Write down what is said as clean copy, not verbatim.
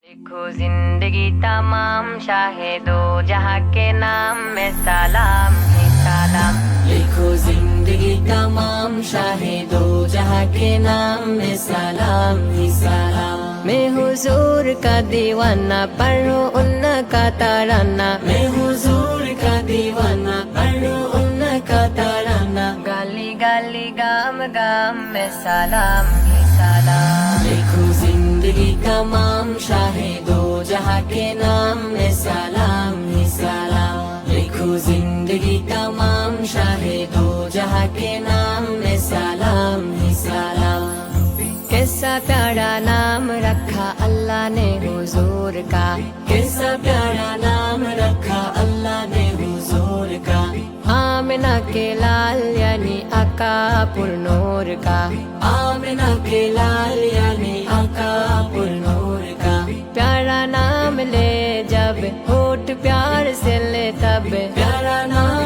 देखो जिंदगी तमाम शाहे दो जहाँ के नाम में सलाम ही सलाम। लिखो जिंदगी तमाम शाहे दो जहाँ के नाम में सलाम ही सलाम। मैं हुजूर का दीवाना पढ़ो उनका तराना। मैं हुजूर का दीवाना पढ़ो उनका तराना। गली गली गाम गाम में सलाम ही सलाम। लिखो जिंदगी तमाम शाहे दो जहाँ के नाम में सलाम ही सलाम। लिखो जिंदगी तमाम शाहे दो जहाँ के नाम में सलाम ही सलाम। कैसा प्यारा नाम रखा अल्लाह ने हुजूर का। कैसा प्यारा नाम रखा अल्लाह ने हुजूर का। आमिना के लाल यानी आका पुरनूर का। आमिना के लाल यानी आका पुरनूर का। प्यारा नाम ले जब होठ प्यार से ले तब। प्यारा नाम